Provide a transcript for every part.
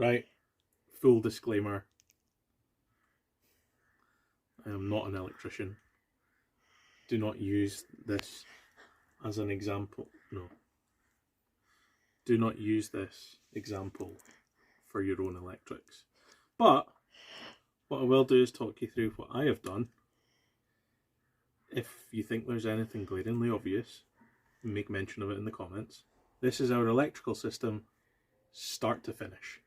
right? Full disclaimer. I am not an electrician. Do not use this as an example. No. Do not use this example for your own electrics. But what I will do is talk you through what I have done. If you think there's anything glaringly obvious, make mention of it in the comments. This is our electrical system, start to finish.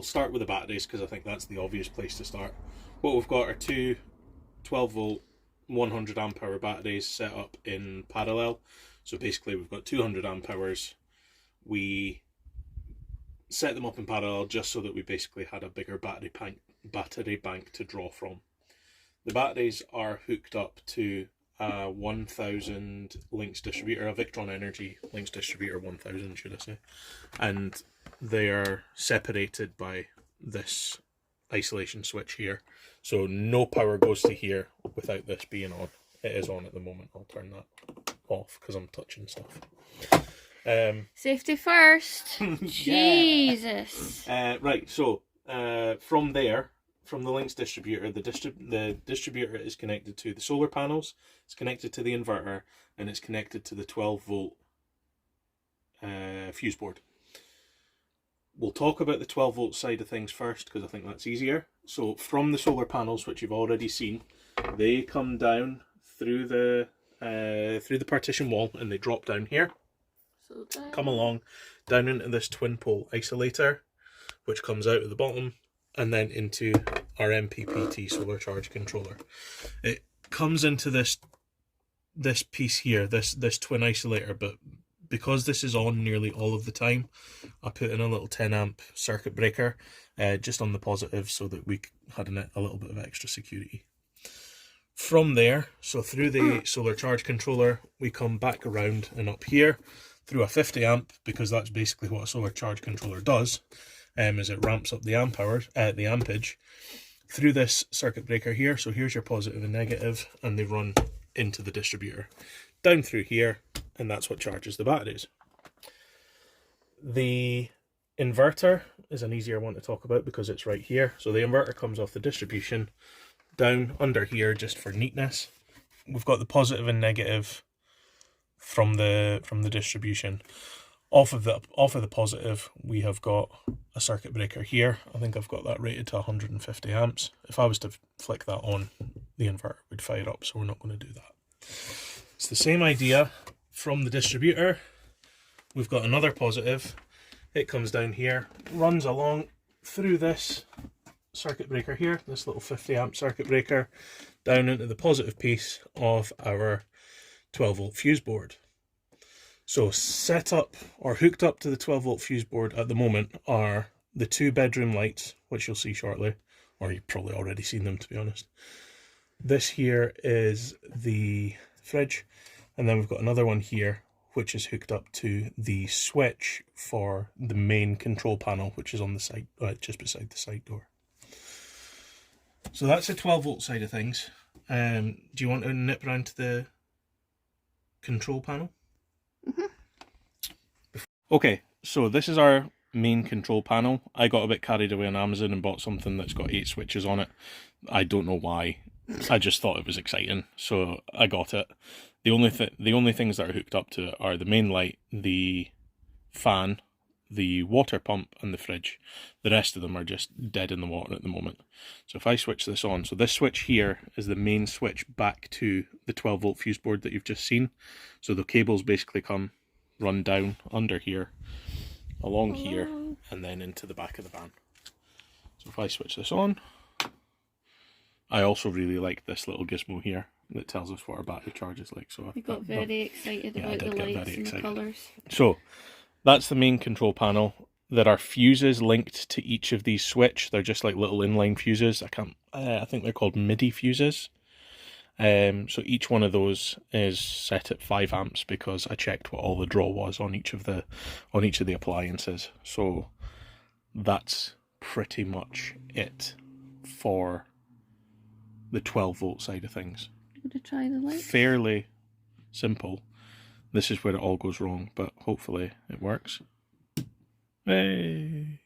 Start with the batteries because I think that's the obvious place to start. What we've got are two 12 volt 100 amp hour batteries set up in parallel. So basically we've got 200 amp hours. We set them up in parallel just so that we basically had a bigger battery bank to draw from. The batteries are hooked up to a 1000 links distributor, a Victron Energy links distributor 1000 should I say, and they are separated by this isolation switch here, so no power goes to here without this being on. It is on at the moment. I'll turn that off because I'm touching stuff. Safety first. Jesus. Right, so from there, from the links distributor, the distributor is connected to the solar panels, it's connected to the inverter, and it's connected to the 12 volt fuse board. We'll talk about the 12 volt side of things first because I think that's easier. So from the solar panels, which you've already seen, they come down through the partition wall and they drop down here. So come along down into this twin pole isolator, which comes out at the bottom, and then into our MPPT solar charge controller. It comes into this piece here, this twin isolator, but because this is on nearly all of the time, I put in a little 10 amp circuit breaker just on the positive so that we had a little bit of extra security. From there, so through the solar charge controller, we come back around and up here through a 50 amp, because that's basically what a solar charge controller does, is it ramps up the amp hours, the ampage, through this circuit breaker here. So here's your positive and negative, and they run into the distributor down through here, and that's what charges the batteries. The inverter is an easier one to talk about because it's right here. So the inverter comes off the distribution down under here just for neatness. We've got the positive and negative from the distribution. Off of the positive, we have got a circuit breaker here. I think I've got that rated to 150 amps. If I was to flick that on, the inverter would fire up, so we're not going to do that. It's the same idea from the distributor. We've got another positive. It comes down here, runs along through this circuit breaker here, this little 50 amp circuit breaker, down into the positive piece of our 12 volt fuse board. So set up or hooked up to the 12 volt fuse board at the moment are the two bedroom lights, which you'll see shortly, or you've probably already seen them to be honest. This here is the fridge, and then we've got another one here which is hooked up to the switch for the main control panel, which is on the side, just beside the side door. So that's the 12 volt side of things. Do you want to nip around to the control panel? Okay, so this is our main control panel. I got a bit carried away on Amazon and bought something that's got 8 switches on it. I don't know why. I just thought it was exciting, so I got it. The only things that are hooked up to it are the main light, the fan, the water pump and the fridge. The rest of them are just dead in the water at the moment. So if I switch this on, so this switch here is the main switch back to the 12 volt fuse board that you've just seen. So the cables basically run down under here, along here, and then into the back of the van. So if I switch this on, I also really like this little gizmo here that tells us what our battery charge is like. So I got very excited about the lights and the colours. So that's the main control panel. There are fuses linked to each of these switch. They're just like little inline fuses. I think they're called MIDI fuses. So each one of those is set at 5 amps because I checked what all the draw was on each of the appliances. So that's pretty much it for the 12 volt side of things. To try the light. Fairly simple. This is where it all goes wrong, but hopefully it works. Hey!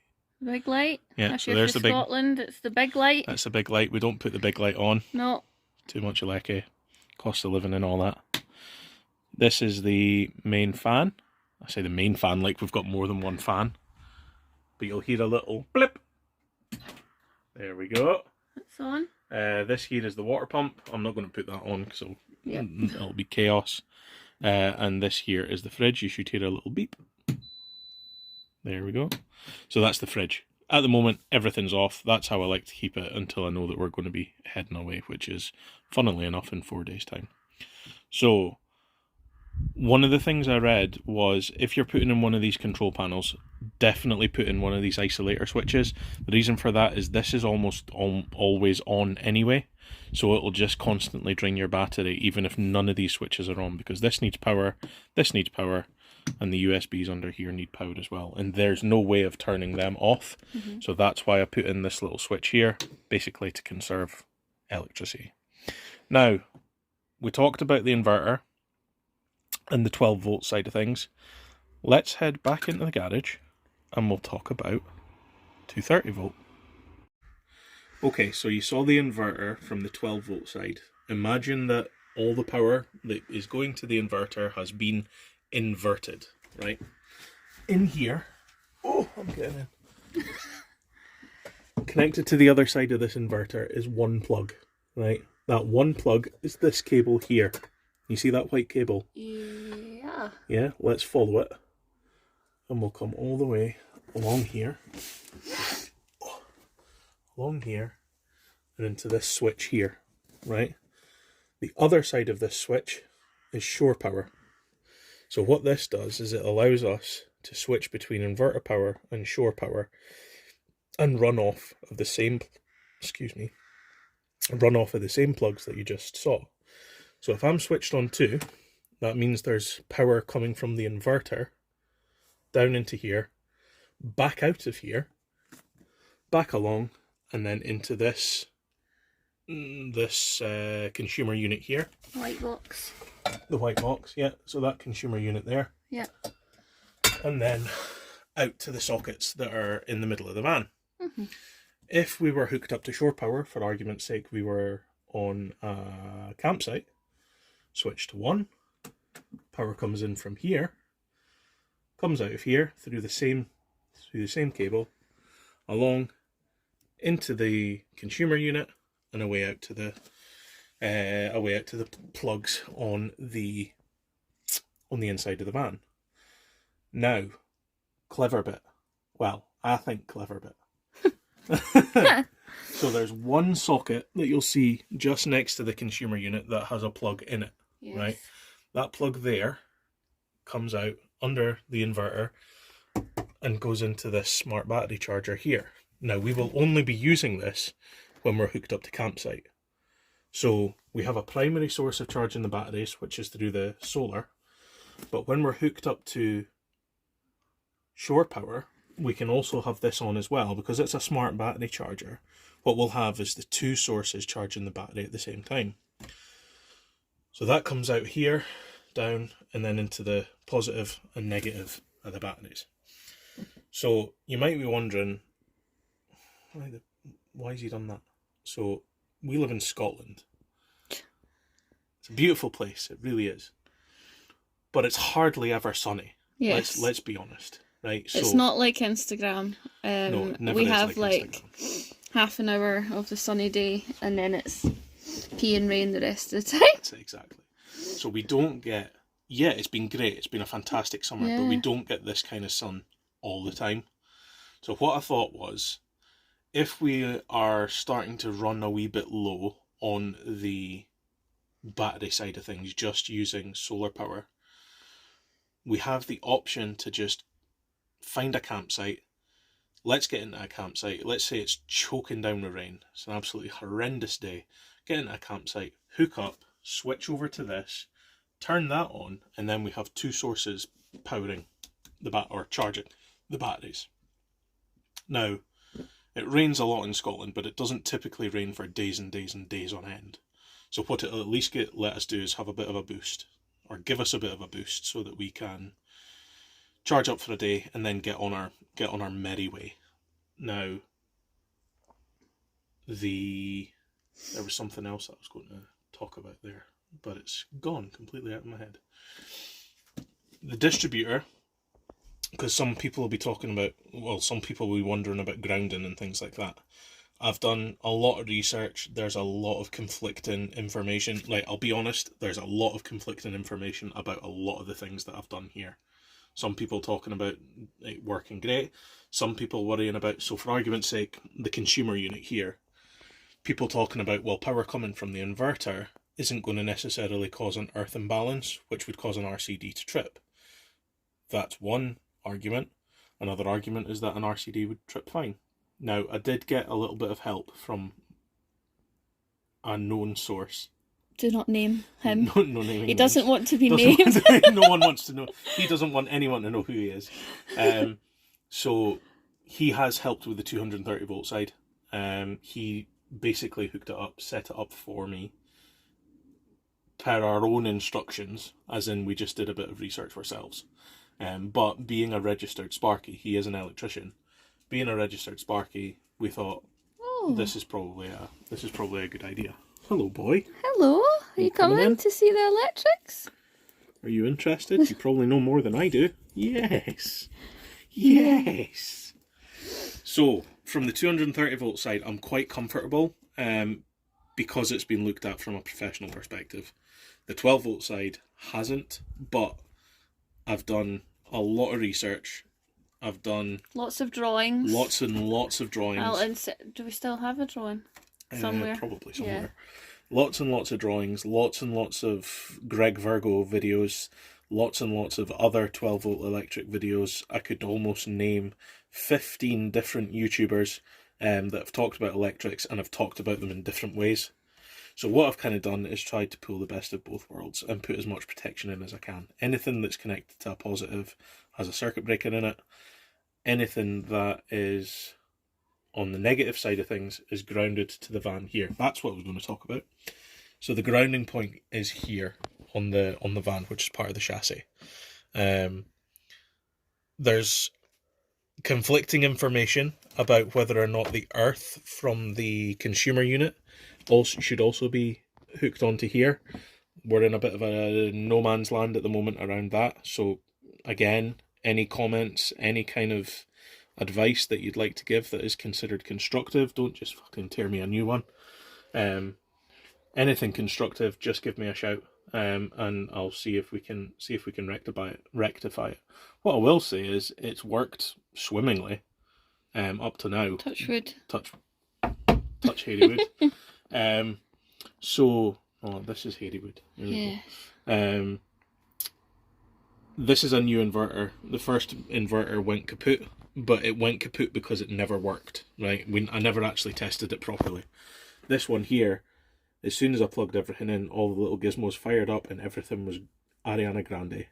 Big light. Yeah, so there's the big. Scotland, it's the big light. That's the big light. We don't put the big light on. No. Too much lecky. Cost of living and all that. This is the main fan. I say the main fan like we've got more than one fan. But you'll hear a little blip. There we go. It's on. This here is the water pump. I'm not going to put that on because it'll be chaos. And this here is the fridge. You should hear a little beep. There we go. So that's the fridge. At the moment, everything's off. That's how I like to keep it until I know that we're going to be heading away, which is, funnily enough, in 4 days' time. So, one of the things I read was if you're putting in one of these control panels, definitely put in one of these isolator switches. The reason for that is this is almost always on anyway, so it'll just constantly drain your battery even if none of these switches are on, because this needs power, and the USBs under here need power as well, and there's no way of turning them off. So that's why I put in this little switch here, basically to conserve electricity. Now, we talked about the inverter and the 12 volt side of things. Let's head back into the garage and we'll talk about 230 volt. Okay, so you saw the inverter from the 12 volt side. Imagine that all the power that is going to the inverter has been inverted, right? In here, I'm getting in. Connected to the other side of this inverter is one plug, right? That one plug is this cable here. You see that white cable? Yeah. Yeah, let's follow it. And we'll come all the way along here. Along here. And into this switch here, right? The other side of this switch is shore power. So what this does is it allows us to switch between inverter power and shore power and run off of the same, plugs that you just saw. So if I'm switched on 2, that means there's power coming from the inverter down into here, back out of here, back along, and then into this consumer unit here. White box. The white box, yeah. So that consumer unit there. Yeah. And then out to the sockets that are in the middle of the van. If we were hooked up to shore power, for argument's sake, we were on a campsite, switch to 1, power comes in from here, comes out of here through the same cable, along into the consumer unit, and away out to the plugs on the inside of the van. Now, clever bit. Well, I think clever bit. So there's one socket that you'll see just next to the consumer unit that has a plug in it, right? That plug there comes out under the inverter and goes into this smart battery charger here. Now, we will only be using this when we're hooked up to campsite. So we have a primary source of charging the batteries, which is through the solar. But when we're hooked up to shore power, we can also have this on as well, because it's a smart battery charger. What we'll have is the 2 sources charging the battery at the same time. So that comes out here, down, and then into the positive and negative of the batteries. So you might be wondering, why has he done that? So we live in Scotland. It's a beautiful place, it really is. But it's hardly ever sunny. Yes. Let's be honest. right? So It's not like Instagram. no, it never we is have like like Instagram. half an hour of the sunny day, and then it's pea and rain the rest of the time. That's it, exactly. So we don't get. Yeah, it's been great. It's been a fantastic summer, but we Yeah. don't get this kind of sun all the time. So what I thought was, if we are starting to run a wee bit low on the battery side of things, just using solar power, we have the option to just find a campsite. Let's get into a campsite. Let's say it's choking down with rain. It's an absolutely horrendous day. Get into a campsite, hook up, switch over to this, turn that on, and then we have two sources powering or charging the batteries. Now, it rains a lot in Scotland, but it doesn't typically rain for days and days and days on end. So what it'll at least let us do is have a bit of a boost, or give us a bit of a boost, so that we can charge up for a day and then get on our merry way. Now, there was something else I was going to talk about there, but it's gone completely out of my head. The distributor, because some people will be talking about, well, some people will be wondering about grounding and things like that. I've done a lot of research. There's a lot of conflicting information. Like, I'll be honest, there's a lot of conflicting information about a lot of the things that I've done here. Some people talking about it working great. Some people worrying about, so for argument's sake, the consumer unit here. People talking about, well, power coming from the inverter isn't going to necessarily cause an earth imbalance, which would cause an RCD to trip. That's one argument. Another argument is that an RCD would trip fine. Now, I did get a little bit of help from a known source. Do not name him. No naming He doesn't names. want to be named. No one wants to know. He doesn't want anyone to know who he is. So he has helped with the 230 volt side. He basically hooked it up, set it up for me per our own instructions, as in we just did a bit of research ourselves. But being a registered Sparky, he is an electrician. Being a registered Sparky, we thought this is probably a good idea. Hello, boy. Hello. Are you coming in to see the electrics? Are you interested? You probably know more than I do. Yes. Yes. So, from the 230 volt side, I'm quite comfortable because it's been looked at from a professional perspective. The 12 volt side hasn't, but I've done a lot of research. I've done lots of drawings. Lots and lots of drawings. Well, and do we still have a drawing? Somewhere. Probably somewhere. Yeah. Lots and lots of drawings, lots and lots of Greg Virgo videos, lots and lots of other 12 volt electric videos. I could almost name 15 different YouTubers that have talked about electrics and have talked about them in different ways. So what I've kind of done is tried to pull the best of both worlds and put as much protection in as I can. Anything that's connected to a positive has a circuit breaker in it. Anything that is on the negative side of things is grounded to the van here. That's what I was going to talk about. So the grounding point is here on the van, which is part of the chassis. There's conflicting information about whether or not the earth from the consumer unit should also be hooked onto here. We're in a bit of a no man's land at the moment around that. So again, any comments, any kind of advice that you'd like to give that is considered constructive, don't just fucking tear me a new one. Anything constructive, just give me a shout, and I'll see if we can rectify it. What I will say is it's worked swimmingly, up to now. Touch wood. Touch hairy wood. This is hairy wood. Yeah. This is a new inverter. The first inverter went kaput, but it went kaput because it never worked, right? I never actually tested it properly. This one here, as soon as I plugged everything in, all the little gizmos fired up and everything was Ariana Grande.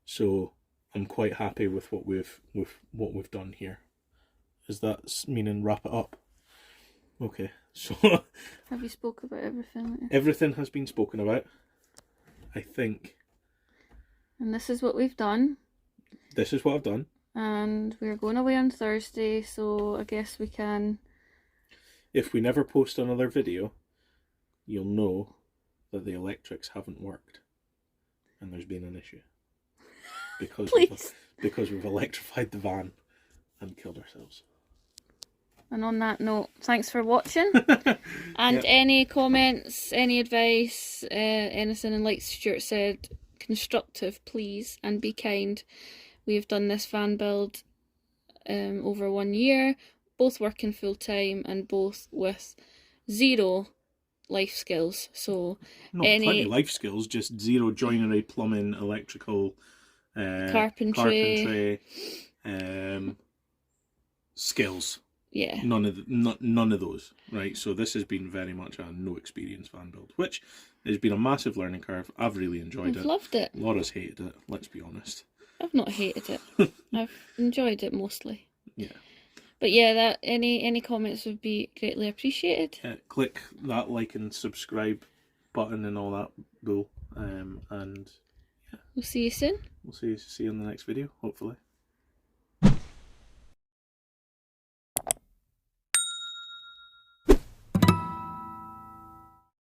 So I'm quite happy with what we've done here. Is that meaning wrap it up? Okay, so have you spoke about everything? Everything has been spoken about, I think. And this is what we've done. This is what I've done. And we're going away on Thursday, so I guess we can... If we never post another video, you'll know that the electrics haven't worked. And there's been an issue. because Please. because we've electrified the van and killed ourselves. And on that note, thanks for watching. And any comments, any advice, anything, and like Stuart said, constructive, please, and be kind. We've done this van build over 1 year, both working full time and both with zero life skills. So plenty of life skills, just zero joinery, plumbing, electrical, carpentry, skills. Yeah. None of those, right? So this has been very much a no experience van build, which has been a massive learning curve. I've really enjoyed I've it. loved it. Laura's hated it, let's be honest. I've not hated it. I've enjoyed it mostly. Yeah. But yeah, that any comments would be greatly appreciated. Click that like and subscribe button and all that bull. And We'll see you soon. We'll see you in the next video, hopefully.